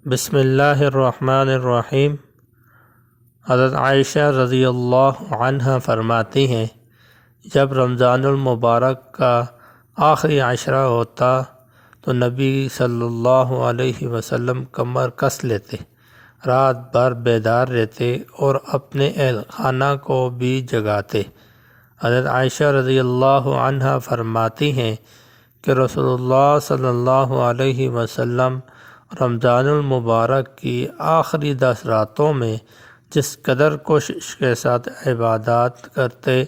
بسم اللہ الرحمن الرحیم۔ حضرت عائشہ رضی اللہ عنہ فرماتی ہیں، جب رمضان المبارک کا آخری عشرہ ہوتا تو نبی صلی اللہ علیہ وسلم کمر کس لیتے، رات بھر بیدار رہتے اور اپنے اہل خانہ کو بھی جگاتے۔ حضرت عائشہ رضی اللہ عنہ فرماتی ہیں کہ رسول اللہ صلی اللہ علیہ وسلم رمضان المبارک کی آخری 10 راتوں میں جس قدر کوشش کے ساتھ عبادات کرتے،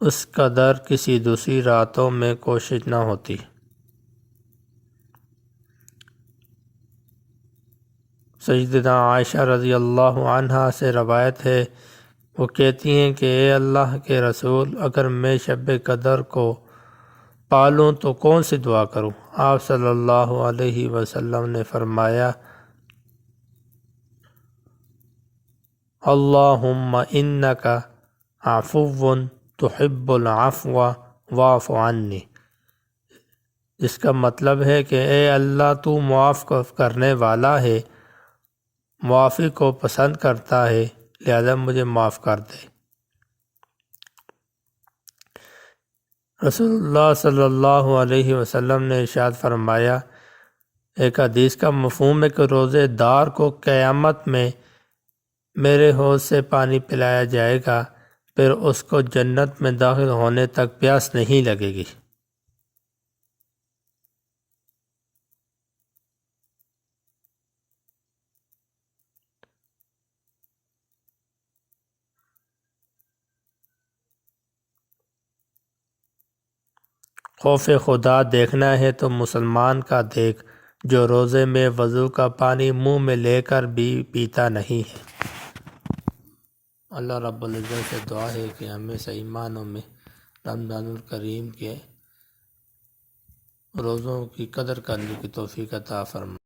اس قدر کسی دوسری راتوں میں کوشش نہ ہوتی۔ سیدنا عائشہ رضی اللہ عنہا سے روایت ہے، وہ کہتی ہیں کہ اے اللہ کے رسول، اگر میں شب قدر کو پالوں تو کون سی دعا کروں؟ آپ صلی اللہ علیہ وسلم نے فرمایا، اللہم انک عفو تحب العفو واعف عنی، جس کا مطلب ہے کہ اے اللہ، تو معاف کرنے والا ہے، معافی کو پسند کرتا ہے، لہذا مجھے معاف کر دے۔ رسول اللہ صلی اللہ علیہ وسلم نے ارشاد فرمایا، ایک حدیث کا مفہوم ہے کہ روزے دار کو قیامت میں میرے حوض سے پانی پلایا جائے گا، پھر اس کو جنت میں داخل ہونے تک پیاس نہیں لگے گی۔ خوف خدا دیکھنا ہے تو مسلمان کا دیکھ، جو روزے میں وضو کا پانی منہ میں لے کر بھی پیتا نہیں ہے۔ اللہ رب العزت سے دعا ہے کہ ہمیں صحیح معنوں میں رمضان الکریم کے روزوں کی قدر کرنے کی توفیق عطا فرمائے۔